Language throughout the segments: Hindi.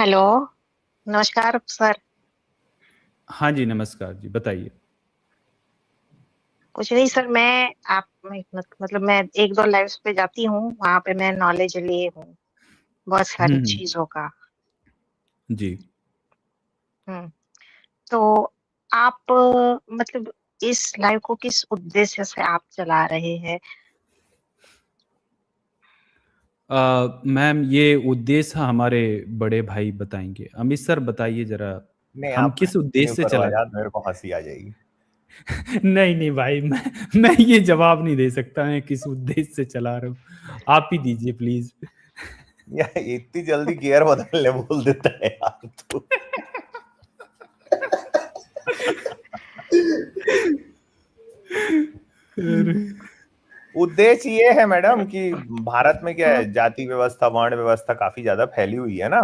हेलो। नमस्कार सर। हाँ जी, नमस्कार जी, बताइए। कुछ नहीं सर, मतलब मैं एक दो लाइव्स पे जाती हूँ, वहां पे मैं नॉलेज लिए हूँ बहुत सारी हुँ, चीजों का। जी। हम्म। तो आप मतलब इस लाइव को किस उद्देश्य से आप चला रहे हैं? मैम ये उद्देश्य हमारे बड़े भाई बताएँगे। अमित सर बताइए ज़रा, नहीं, हम आप किस उद्देश्य कंटिन्यू से करो चला आजाद, मेरे को हँसी आ जाएगी। नहीं, नहीं भाई मैं ये जवाब नहीं दे सकता मैं किस उद्देश्य से चला रहा हूँ। आप ही दीजिए प्लीज़। यार इतनी जल्दी गियर बदलने बोल देता है यार तू। अरे! उद्देश्य ये है मैडम कि भारत में क्या है, जाति व्यवस्था, वर्ण व्यवस्था काफी ज्यादा फैली हुई है ना।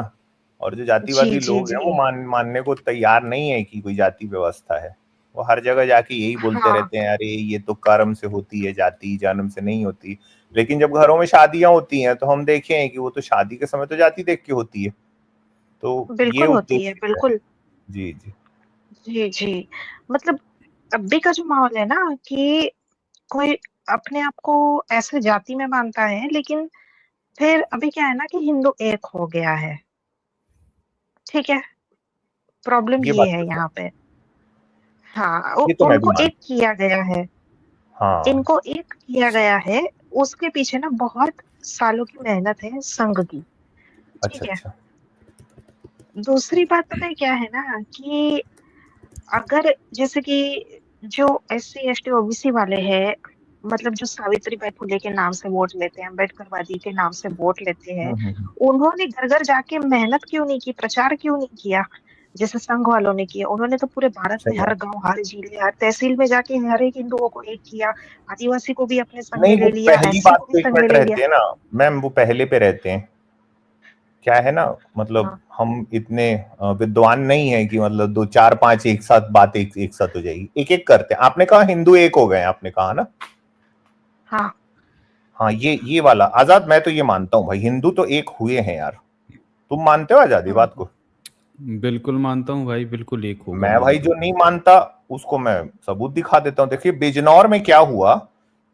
और जो जी जातिवादी जी लोग हैं जी। वो मानने को तैयार नहीं है कि कोई जाति व्यवस्था है। वो हर जगह जाके यही बोलते हाँ, रहते हैं, अरे ये तो कर्म से होती है, जाति जन्म से नहीं होती। लेकिन जब घरों में शादियां होती हैं तो हम देखे हैं कि वो तो शादी के समय तो जाति देख के होती है। तो ये बिल्कुल होती है, उद्देश्य है। बिल्कुल। जी जी। जी जी। मतलब अभी का जो माहौल है ना, कि कोई अपने आप को ऐसे जाति में मानता है, लेकिन फिर अभी क्या है ना कि हिंदू एक हो गया है। ठीक है। प्रॉब्लम ये ये बात है तो यहाँ सही। पे। हाँ, ये तो मैं भी उनको एक मानता किया गया है। हूँ। हाँ। इनको एक किया गया है। उसके पीछे ना बहुत सालों की मेहनत है संघ की। अच्छा ठीक है। अच्छा। दूसरी बात पता है क्या है ना, कि अगर जैसे कि जो SC ST OBC वाले हैं, मतलब जो सावित्री बाई फुले के नाम से वोट लेते हैं, अम्बेडकरवादी के नाम से वोट लेते हैं, हम्म। उन्होंने घर घर जाके मेहनत क्यों नहीं की, प्रचार क्यों नहीं किया जैसे संघ वालों ने किया? उन्होंने तो पूरे भारत में सही हर बात। गांव, हर जिले, हर तहसील में जाके हर एक हिंदुओं को एक किया। आदिवासी को भी अपने संघ में नहीं, वो ले लिया, पहली SC बात को भी तो एक संघ में मिनट ले लिया। रहते हैं ना मैम, वो पहले पे रहते हैं। क्या है ना, मतलब हाँ हम इतने विद्वान नहीं है कि मतलब दो चार पांच एक साथ बात एक साथ हो जाएगी, एक एक करते हैं। आपने कहा हिंदू एक हो गए, आपने कहा ना। हाँ। हाँ, ये वाला आजाद, मैं तो ये मानता हूँ भाई, हिंदू तो एक हुए हैं यार। तुम मानते हो आजाद ये हम्म। बात को? बिल्कुल मानता हूँ भाई, बिल्कुल एक हो गए मैं हैं भाई हिंदू। जो नहीं मानता उसको मैं सबूत दिखा देता हूँ। देखिए बिजनौर में क्या हुआ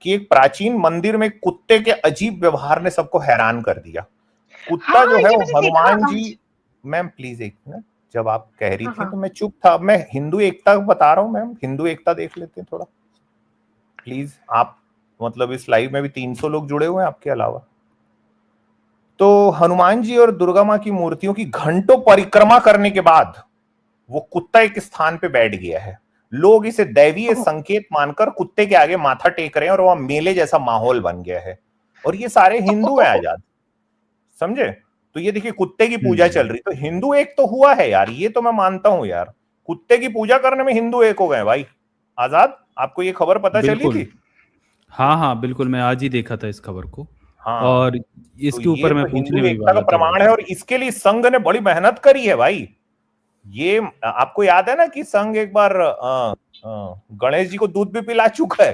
कि एक प्राचीन मंदिर में कुत्ते के अजीब व्यवहार ने सबको हैरान कर दिया। कुत्ता जो हाँ, है ये वो मैंने देखा हनुमान जी। आज। मैम प्लीज एक मिनट, जब आप कह रही हाँ थी हाँ। तो मैं चुप था। मैं हिंदू एकता बता रहा हूँ मैम, हिंदू एकता देख लेते हैं थोड़ा प्लीज आप। मतलब इस लाइव में भी 300 लोग जुड़े हुए हैं आपके अलावा। तो हनुमान जी और दुर्गा माँ की मूर्तियों की घंटों परिक्रमा करने के बाद वो कुत्ता एक स्थान पे बैठ गया है। लोग इसे दैवीय ओह, संकेत मानकर कुत्ते के आगे माथा टेक रहे हैं और वहां मेले जैसा माहौल बन गया है। और ये सारे हिंदू हैं आजाद, समझे? तो ये देखिए कुत्ते की पूजा चल हुँ। रही, तो हिंदू एक तो हुआ है यार, ये तो मैं मानता हूं यार। कुत्ते की पूजा करने में हिंदू एक हो गए भाई। आजाद, आपको ये खबर पता चली बिल्कुल। थी? हाँ, हाँ, बिल्कुल मैं आज ही देखा था इस खबर को हाँ। और तो इसके ये ऊपर मैं तो हिंदू पूछने भी एकता का वाला था प्रमाण है, भाई। और इसके लिए संघ ने बड़ी मेहनत करी है भाई। ये आपको याद है ना कि संघ एक बार गणेश जी को दूध भी पिला चुका है।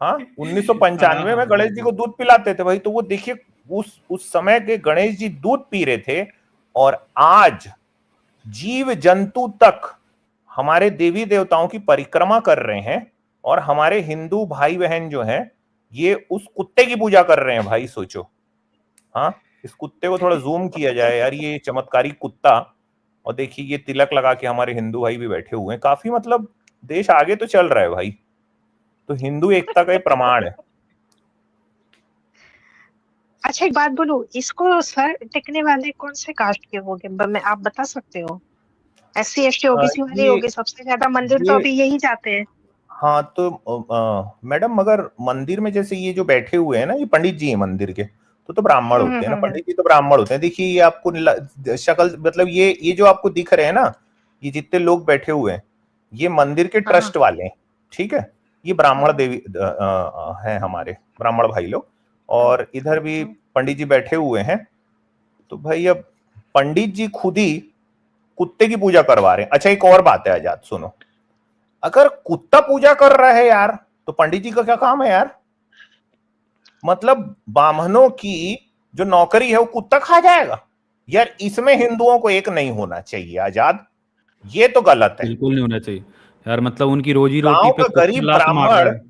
हाँ, हाँ, 1995 हाँ, में गणेश जी बिल्कुल। को दूध पिलाते थे भाई। तो वो देखिए उस समय के गणेश जी दूध पी रहे थे। और आज जीव जंतु तक हमारे देवी देवताओं की परिक्रमा कर रहे हैं। और हमारे हिंदू भाई बहन जो हैं, ये उस कुत्ते की पूजा कर रहे हैं भाई, सोचो। हाँ, इस कुत्ते को थोड़ा जूम किया जाए यार, ये चमत्कारी कुत्ता। और देखिए ये तिलक लगा के हमारे हिंदू भाई भी बैठे हुए हैं काफी, मतलब देश आगे तो चल रहा है भाई। तो हिंदू एकता का ये प्रमाण है। अच्छा एक बात बोलूं, इसको सर टेकने वाले कौन से कास्ट के होंगे? मैं आप बता सकते हो? SC ST OBC वाले ये होंगे, सबसे ज्यादा मंदिर तो ये अभी यही जाते हैं। हाँ तो मैडम, मगर मंदिर में जैसे ये जो बैठे हुए हैं ना, ये पंडित जी हैं मंदिर के। तो ब्राह्मण होते हैं ना, हम्म। पंडित जी तो ब्राह्मण होते हैं। देखिए ये आपको शक्ल, मतलब ये जो आपको दिख रहे हैं ना, ये जितने लोग बैठे हुए हैं, ये मंदिर के हाँ ट्रस्ट वाले हैं। ठीक है। ये ब्राह्मण हाँ देवी हैं, हमारे ब्राह्मण भाई लोग। हाँ और इधर भी हाँ। पंडित जी बैठे हुए हैं। तो भाई अब पंडित जी खुद ही कुत्ते की पूजा करवा रहे हैं। अच्छा एक और बात है आजाद, सुनो। अगर कुत्ता पूजा कर रहा है यार, तो पंडित जी का क्या काम है यार? मतलब ब्राह्मणों की जो नौकरी है वो कुत्ता खा जाएगा? यार इसमें हिंदुओं को एक नहीं होना चाहिए आजाद, ये तो गलत है। बिल्कुल नहीं होना चाहिए यार, मतलब उनकी रोजी रोटी गांव पे का कुत्ता गरीब लात मार रहा ब्राह्मण है।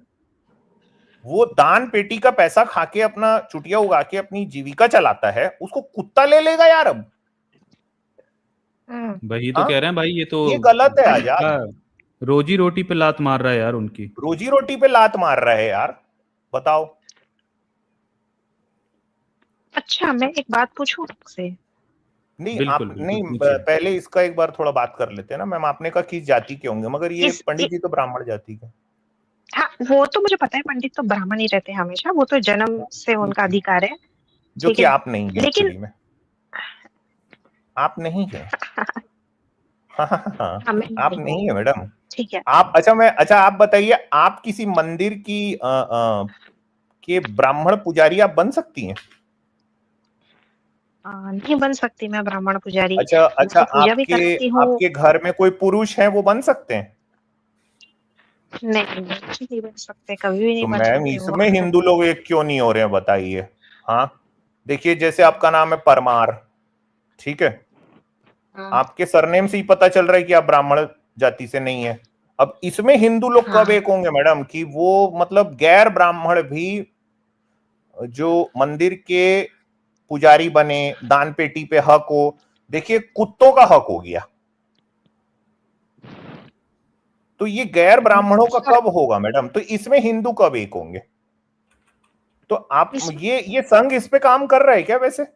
वो दान पेटी का पैसा खा के अपना चुटिया उगा के अपनी जीविका चलाता है, उसको कुत्ता ले लेगा यार अब। वही तो हाँ, कह रहे हैं भाई, ये तो ये गलत है क्या आजाद, रोजी रोटी पे लात मार रहा है यार उनकी। रोजी रोटी पे लात मार रहा है यार, बताओ। अच्छा, मैं एक बात पूछूं आपसे? नहीं आप बिल्कुल बिल्कुल नहीं, पूछिए। पहले इसका एक बार थोड़ा बात कर लेते हैं ना मैम, आपने कहा किस जाति के होंगे, मगर ये पंडित जी तो ब्राह्मण जाति के। हाँ, वो तो मुझे पता है, पंडित तो ब्राह्मण ही रहते हैं हमेशा, वो तो जन्म से उनका अधिकार है। जो ठीक कि है, आप नहीं है लेकिन एक्चुअली में, आप नहीं है। हाँ, हाँ, मैं आप नहीं नहीं हूँ। है मैडम। ठीक है। आप अच्छा आप बताइए, आप किसी मंदिर की के ब्राह्मण पुजारी आप बन सकती हैं? नहीं बन सकती मैं ब्राह्मण पुजारी। अच्छा मैं अच्छा, तो पूजा भी आपके करती हूँ। आपके घर में कोई पुरुष है वो बन सकते हैं? नहीं, नहीं बन सकते, कभी भी नहीं तो बन मैम सकते वो। इसमें हिंदू लोग एक क्यों नहीं हो रहे हैं बताइए। हाँ, देखिए जैसे आपका नाम है परमार, ठीक है, हाँ, आपके सरनेम से ही पता चल रहा है कि आप ब्राह्मण जाति से नहीं है। अब इसमें हिंदू लोग कब हाँ, एक होंगे मैडम, कि वो मतलब गैर ब्राह्मण भी जो मंदिर के पुजारी बने, दान पेटी पे हक हो। देखिए कुत्तों का हक हो गया, तो ये गैर ब्राह्मणों का सर, कब होगा मैडम, तो इसमें हिंदू कब एक होंगे? तो आप इस ये संघ इस पे काम कर रहा है क्या वैसे?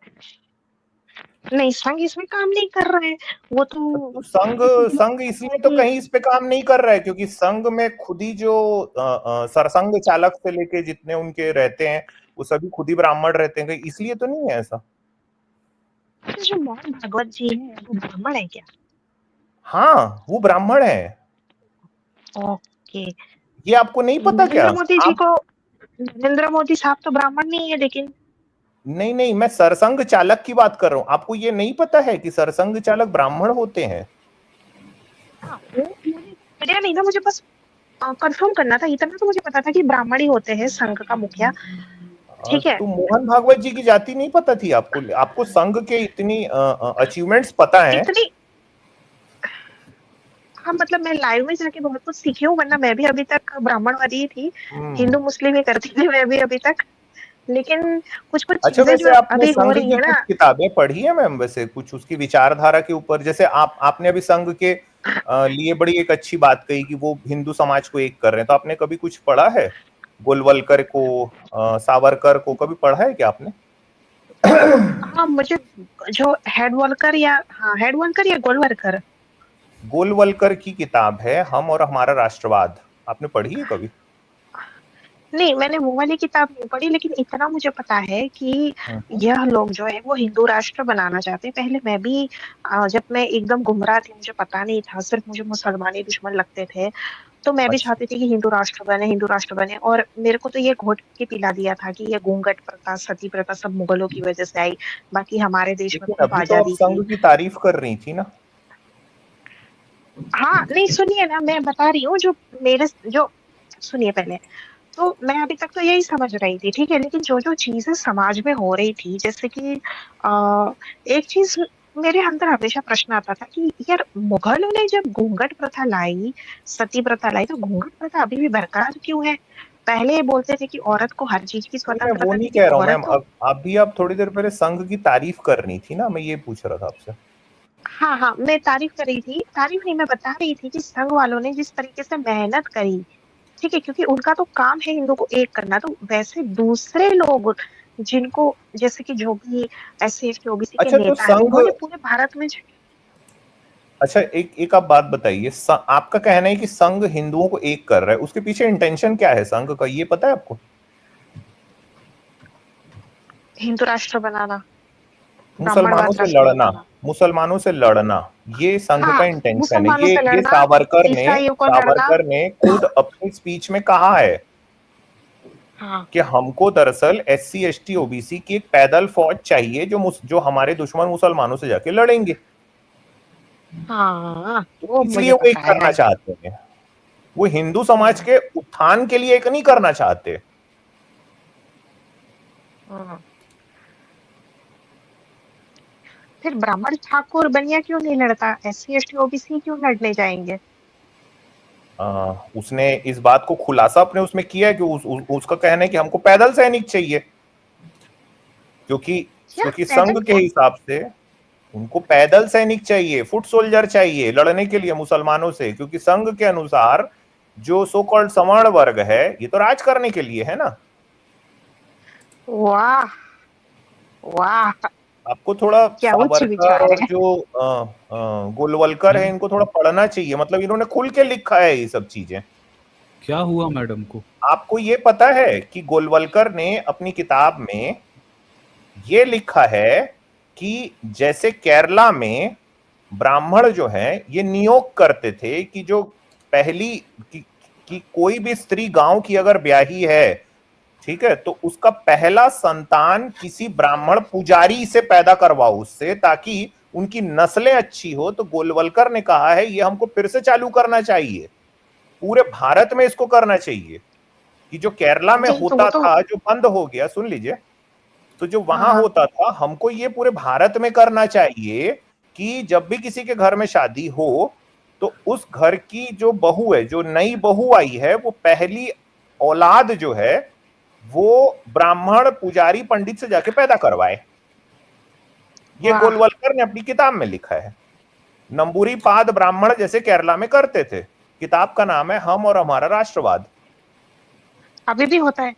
नहीं, संघ इसमें काम नहीं कर रहे हैं। वो तो तो संघ संघ इसलिए तो कहीं इस पे काम नहीं कर रहा है क्योंकि संघ में खुद ही जो सरसंघ चालक से लेके जितने उनके रहते हैं वो सभी खुद ही ब्राह्मण रहते हैं, कहीं इसलिए तो नहीं है ऐसा? जो मोहन भागवत जी है वो ब्राह्मण है क्या? हाँ वो ब्राह्मण है। ओके। ये आपको नहीं पता क्या? नरेंद्र मोदी जी आप को, नरेंद्र मोदी साहब तो ब्राह्मण नहीं है लेकिन। नहीं नहीं, मैं सरसंघ चालक की बात कर रहा हूं, आपको ये नहीं पता है कि सरसंघ चालक ब्राह्मण होते हैं? हाँ, वो मुझे आइडिया नहीं था, मुझे बस कंफर्म करना था, इतना तो मुझे पता था कि ब्राह्मण ही होते हैं संघ का मुखिया। ठीक है। तो मोहन भागवत जी की जाति नहीं पता थी आपको? आपको संघ के इतनी अचीवमेंट्स पता है? इतनी, हाँ मतलब मैं लाइव में जाके बहुत कुछ सीखी हूँ, वरना मैं भी अभी तक ब्राह्मणवादी ही थी। हिंदू मुस्लिम ही करती थी मैं भी अभी तक। लेकिन कुछ कुछ अच्छा, चीजें वैसे जो आपने अभी हो संघ रही की है कुछ ना। किताबें पढ़ी है मैम, वैसे कुछ उसकी विचारधारा के ऊपर? जैसे आपने अभी संघ के लिए बड़ी एक अच्छी बात कही कि वो हिंदू समाज को एक कर रहे हैं, तो आपने कभी कुछ पढ़ा है गोलवलकर को, सावरकर को कभी पढ़ा है क्या आपने? हाँ, मुझे जो हेडवलकर या, हाँ हेडवलकर या गोलवलकर। गोलवलकर की किताब है हम और हमारा राष्ट्रवाद, आपने पढ़ी है कभी? नहीं, मैंने वो वाली किताब नहीं पढ़ी, लेकिन इतना मुझे पता है कि हम्म। यह लोग जो है वो हिंदू राष्ट्र बनाना चाहते हैं। पहले मैं भी जब मैं एकदम गुमराह थी, मुझे पता नहीं था, सिर्फ मुझे मुसलमान ही दुश्मन लगते थे, तो मैं भी अच्छा, चाहती थी कि हिंदू राष्ट्र बने, हिंदू राष्ट्र बने। और मेरे को तो ये घोट के पिला दिया था कि ये घूंघट प्रथा, सती प्रथा सब मुगलों की वजह से आई, बाकी हमारे देश में लेकिन खूब अभी तो आप आजादी थी। संघ की तारीफ कर रही थी ना। हाँ नहीं, सुनिए ना, मैं बता रही हूँ जो मेरे जो, सुनिए पहले। तो मैं अभी तक तो यही समझ रही थी, ठीक है, लेकिन जो जो चीजें समाज में हो रही थी, जैसे कि एक चीज मेरे अंदर हमेशा प्रश्न आता था कि यार मुगलों ने जब घूंघट प्रथा लाई, सती प्रथा लाई, तो घूंघट प्रथा अभी भी बरकरार क्यों है? पहले ये बोलते थे कि औरत को हर चीज की नहीं, मैं वो स्वतंत्रता नहीं थी, कि कह रहा हूँ औरत मैम, तो। अब अभी आप थोड़ी देर पहले संघ की तारीफ कर रही थी ना, मैं ये पूछ रहा था आपसे। हाँ हाँ, मैं तारीफ कर रही थी, तारीफ नहीं, मैं बता रही थी कि संघ वालों ने जिस तरीके से मेहनत करी, ठीक है, क्योंकि उनका तो काम है हिंदू को एक करना, तो वैसे दूसरे लोग जिनको, जैसे कि जो भी SC ST OBC के अच्छा तो नेता है, संघ, उन्होंने पूरे भारत में अच्छा एक एक आप बात बताइए, आपका कहना है कि संघ हिंदुओं को एक कर रहा है, उसके पीछे इंटेंशन क्या है संघ का, ये पता है आपको? हिंदू राष्ट्र बनाना, मुसलमानों ब्राह्मणवाद से राष्ट्र लड़ना, बनाना। मुसलमानों से लड़ना, ये संघ हाँ, का इंटेंशन है। मुसलमानों ये से ये लड़ना, सावरकर ने, ईसाइयों को लड़ना। सावरकर ने खुद अपनी स्पीच में कहा है हाँ कि हमको दरअसल SC ST OBC की एक पैदल फौज चाहिए जो हमारे दुश्मन मुसलमानों से जाके लड़ेंगे, हाँ, तो वो इसलिए मुझे वो एक पता करना है। चाहते हैं। वो हिंदू समाज के उत्थान के लिए एक नहीं करना चाहते। हाँ, फिर ब्राह्मण ठाकुर बनिया क्यों नहीं लड़ता? SC ST OBC क्यों लड़ने जाएंगे? उसने इस बात को खुलासा अपने उसमें किया है कि उसका कहना है कि हमको पैदल सैनिक चाहिए, क्योंकि क्या संघ पैदल के क्या? हिसाब से उनको पैदल सैनिक चाहिए, फुट सोल्जर चाहिए लड़ने के लिए मुसलमानों से, क्योंकि संघ के अनुसार जो सो कॉल्ड सवर्ण वर्ग है ये तो राज करने के लिए है ना। वाह वाह, आपको थोड़ा क्या उच्च सावरकर विचार और है। जो गोलवलकर है इनको थोड़ा पढ़ना चाहिए, मतलब इन्होंने खुल के लिखा है ये सब चीजें। क्या हुआ मैडम को? आपको ये पता है कि गोलवलकर ने अपनी किताब में ये लिखा है कि जैसे केरला में ब्राह्मण जो है ये नियोग करते थे कि जो पहली कि कोई भी स्त्री गांव की अगर ब्याही है, ठीक है, तो उसका पहला संतान किसी ब्राह्मण पुजारी से पैदा करवाओ उससे, ताकि उनकी नस्लें अच्छी हो। तो गोलवलकर ने कहा है ये हमको फिर से चालू करना चाहिए, पूरे भारत में इसको करना चाहिए कि जो केरला में नहीं तो वो होता तो था जो बंद हो गया, सुन लीजिए, तो जो वहां हाँ, होता था हमको ये पूरे भारत में करना चाहिए कि जब भी किसी के घर में शादी हो तो उस घर की जो बहू है, जो नई बहू आई है, वो पहली औलाद जो है वो ब्राह्मण पुजारी पंडित से जाके पैदा करवाए। ये वाह, गोलवलकर ने अपनी किताब में लिखा है। नंबूरी पाद ब्राह्मण जैसे केरला में करते थे। किताब का नाम है हम और हमारा राष्ट्रवाद। अभी भी होता है?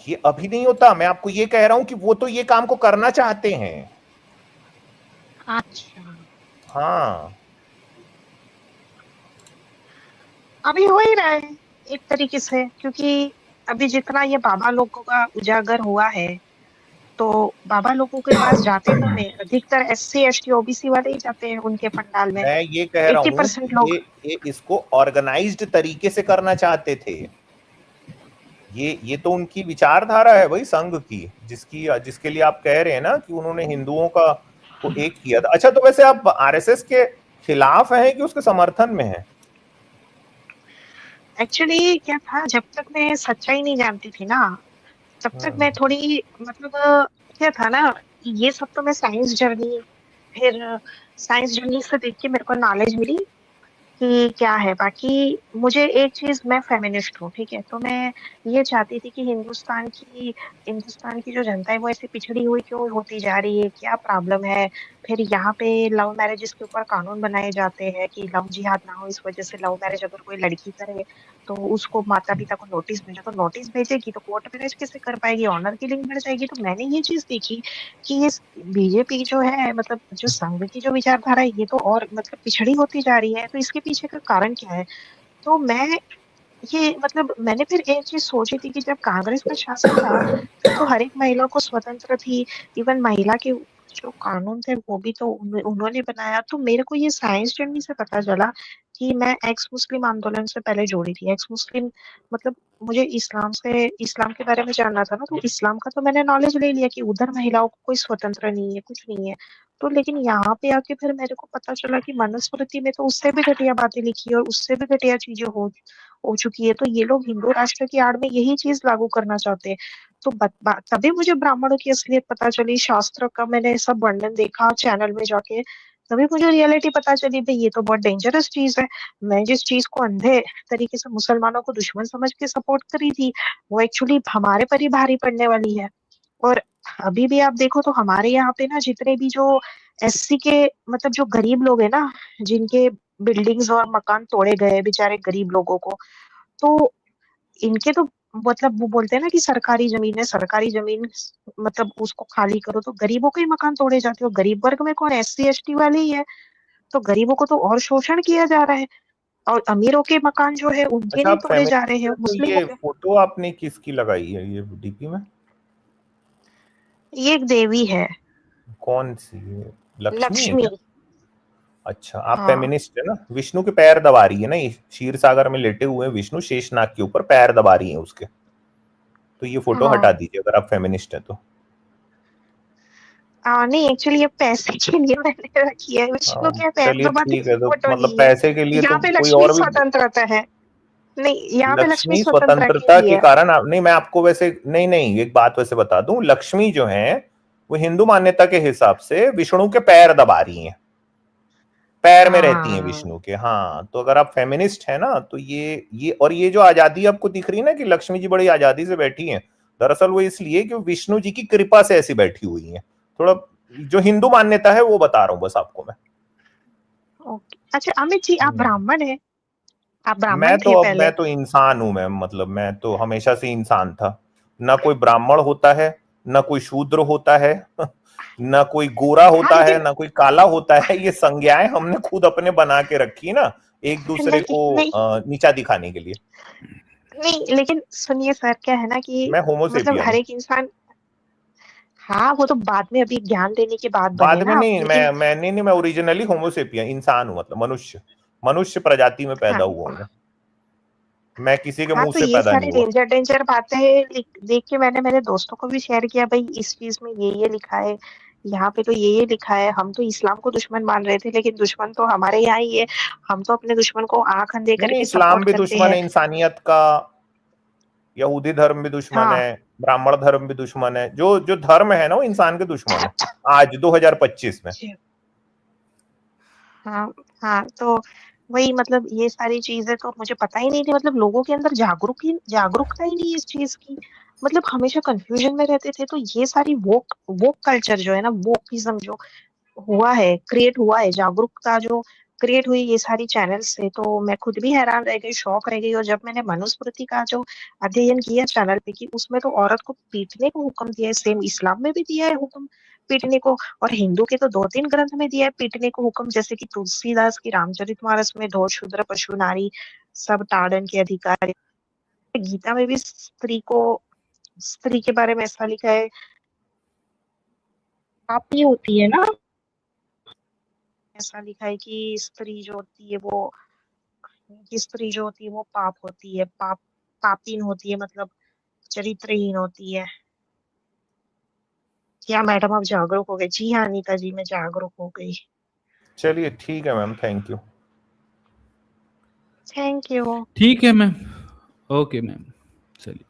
ये अभी नहीं होता, मैं आपको ये कह रहा हूं कि वो तो ये काम को करना चाहते हैं। अच्छा, हाँ, अभी हो ही रहा है एक तरीके से, क्योंकि अभी जितना ये बाबा लोगों का उजागर हुआ है, तो बाबा लोगों के पास जाते कौन है? अधिकतर SC ST OBC वाले ही जाते हैं उनके पंडाल में। मैं ये कह रहा हूं 80% कि लोग। ये इसको ऑर्गेनाइज्ड तरीके से करना चाहते थे। ये तो उनकी विचारधारा है भाई संघ की, जिसके लिए आप कह रहे हैं ना कि उन्होंने हिंदुओं का को एक किया था। अच्छा, तो वैसे आप आरएसएस के खिलाफ हैं कि उसके समर्थन में हैं? एक्चुअली क्या था, जब तक मैं सच्चाई नहीं जानती थी ना, तब तक मैं थोड़ी मतलब क्या था ना, ये सब तो मैं साइंस जर्नी, फिर साइंस जर्नी से देख के मेरे को नॉलेज मिली कि क्या है। बाकी मुझे एक चीज, मैं फेमिनिस्ट हूँ, ठीक है, तो मैं ये चाहती थी कि हिंदुस्तान की जो जनता है वो ऐसे पिछड़ी हुई क्यों होती जा रही है, क्या प्रॉब्लम है। फिर यहाँ पे लव मैरिजेस के ऊपर कानून बनाए जाते हैं कि लव जिहाद ना हो, इस वजह से लव मैरिज अगर कोई लड़की करे तो उसको माता पिता को नोटिस भेजो, तो नोटिस भेजेगी तो कोर्ट मैरिज कैसे कर पाएगी, ऑनर किलिंग बढ़ जाएगी। तो मैंने ये चीज देखी कि ये बीजेपी जो है, मतलब जो संघ की जो विचारधारा है, ये तो और मतलब पिछड़ी होती जा रही है। तो इसके पीछे का कारण क्या है? तो मैं ये मतलब मैंने फिर एक चीज सोची थी कि जब कांग्रेस का शासन था तब तो हर एक महिला को स्वतंत्र थी, इवन महिला के जो कानून थे वो भी तो उन्होंने बनाया। तो मेरे को ये साइंस जर्नी से पता चला कि मैं एक्स मुस्लिम आंदोलन से पहले जोड़ी थी। एक्स मुस्लिम मतलब मुझे इस्लाम के बारे में जानना था ना, तो इस्लाम का तो मैंने नॉलेज ले लिया कि उधर महिलाओं को कोई स्वतंत्र नहीं है, कुछ नहीं है। तो लेकिन यहाँ पे आके फिर मेरे को पता चला कि मनुस्मृति में तो उससे भी घटिया बातें लिखी है और उससे भी घटिया चीजें हो चुकी है। तो ये लोग हिंदू राष्ट्र की आड़ में यही चीज लागू करना चाहते हैं। तो तभी मुझे ब्राह्मणों की असलियत पता चली, शास्त्र का मैंने सब वर्णन देखा चैनल में जाके, तभी मुझे रियलिटी पता चली भाई ये तो बहुत डेंजरस चीज है। मैं जिस चीज को अंधे तरीके से मुसलमानों को दुश्मन समझ के सपोर्ट करी थी, वो एक्चुअली हमारे पर ही भारी पड़ने वाली है। और अभी भी आप देखो तो हमारे यहाँ पे ना जितने भी जो SC के मतलब जो गरीब लोग हैं ना, जिनके बिल्डिंग्स और मकान तोड़े गए बेचारे गरीब लोगों को, तो इनके तो मतलब वो बोलते हैं ना कि सरकारी जमीन है, सरकारी जमीन मतलब उसको खाली करो, तो गरीबों के ही मकान तोड़े जाते हो। गरीब वर्ग में कौन? SC ST वाले ही है। तो गरीबों को तो और शोषण किया जा रहा है, और अमीरों के मकान जो है उनके अच्छा, नहीं आप तोड़े जा रहे फेमिनिस्ट हैं, हैं, तो मुस्लिमों ये के। फोटो आपने किसकी लगाई है ये डीपी में? ये एक देवी है, कौन सी है? लक्ष्मी है लक्ष्मी। क्या? अच्छा, आप हाँ फेमिनिस्ट है ना? विष्णु के पैर दबा रही है ना, ये क्षीर सागर में लेटे हुए विष्णु शेषनाग के ऊपर पैर दबा रही है उसके, तो ये फोटो हटा हाँ। दीजिए अगर आप फेमिनिस्ट है तो। नहीं, एक्चुअली ये पैसे के लिए मैंने रखी है, विष्णु के पैर चलिए दबाने ठीक की है, तो फोटो मतलब नहीं है। पैसे के लिए तो यहाँ पे कोई लक्ष्मी और भी। स्वतंत्रता है। नहीं, यहाँ पे लक्ष्मी लक्ष्मी स्वतंत्र के स्वतंत्रता लिए के है। कारण नहीं, मैं आपको वैसे नहीं नहीं एक बात वैसे बता दूं, लक्ष्मी जो है वो हिंदू मान्यता के हिसाब से विष्णु के पैर दबा रही हैं, पैर में रहती हैं हाँ विष्णु के। हाँ, तो अगर आप फेमिनिस्ट है ना, तो ये जो आजादी आपको दिख रही है ना कि लक्ष्मी जी बड़ी आजादी से बैठी हैं, दरअसल वो इसलिए कि विष्णु जी की कृपा से ऐसी बैठी हुई हैं। थोड़ा जो हिंदू मान्यता है वो बता रहा हूँ बस आपको मैं। ओके। अच्छा अमित जी, आप ब्राह्मण हैं? आप ब्राह्मण मैं थे पहले? तो इंसान हूं मैम, मतलब मैं तो हमेशा से इंसान था। ना कोई ब्राह्मण होता है, ना कोई शूद्र होता है, ना कोई गोरा हाँ होता है, लेकिन ना कोई काला होता है। ये संज्ञाएं हमने खुद अपने बना के रखी ना, एक दूसरे नहीं को नहीं नीचा दिखाने के लिए। नहीं, लेकिन सुनिए सर, क्या है ना कि मैं मतलब होमोसेपियन हर हूँ। एक इंसान, हाँ वो तो बाद में अभी ज्ञान देने के बाद बने बाद में ना आप, नहीं, लेकिन मैं ओरिजिनली होमोसेपियन इंसान हूँ, मतलब मनुष्य प्रजाति में पैदा हाँ हुआ हूँ मैं किसी के हाँ, मुंह तो से ये पैदा नहीं सारी हुआ। डेंजर डेंजर बातें देख के मैंने मेरे दोस्तों को भी शेयर किया, भाई इस चीज में ये लिखा है, यहाँ पे तो ये लिखा है। हम तो इस्लाम को दुश्मन मान रहे थे, लेकिन दुश्मन तो हमारे यहाँ ही है। हम तो अपने दुश्मन को आंख अंधे नहीं, करके इस्लाम सपोर्ट भी करते दुश्मन हैं। है इंसानियत का, यहूदी धर्म भी दुश्मन हाँ है, ब्राह्मण धर्म भी दुश्मन है। जो जो धर्म है ना वो इंसान के दुश्मन है आज 2025 में। जी, हाँ हाँ, तो वही मतलब ये सारी चीजें तो मुझे पता ही नहीं थी, मतलब लोगों के अंदर जागरूकता ही नहीं इस चीज की। मतलब हमेशा कंफ्यूजन में रहते थे। तो ये सारी वोक कल्चर जो है ना, वोकिज्म जो हुआ है, क्रिएट हुआ है, जागरूकता जो क्रिएट हुई ये सारी चैनल्स से, तो मैं खुद भी हैरान रह गई, शॉक रह गई। और जब मैंने मनुस्मृति का जो अध्ययन किया चैनल पे, कि उसमें तो औरत को पीटने को हुक्म दिया है, सेम इस्लाम में भी दिया है हुक्म पीटने को, और हिंदू के तो 2-3 ग्रंथ में दिया है पीटने को हुक्म, जैसे कि तुलसीदास की रामचरितमानस में धोर शूद्र पशु नारी सब ताड़न के अधिकारी। गीता में भी स्त्री के बारे में ऐसा लिखा है, पाप नहीं होती है ना, ऐसा लिखा है कि स्त्री जो होती है वो, कि स्त्री जो होती है वो पाप होती है, पापीन होती है, मतलब चरित्रहीन होती है। क्या मैडम आप जागरूक हो गए? जी हाँ अनीता जी, मैं जागरूक हो गई। चलिए ठीक है ma'am, thank you. Thank you. ठीक है मैम, ओके मैम, चलिए।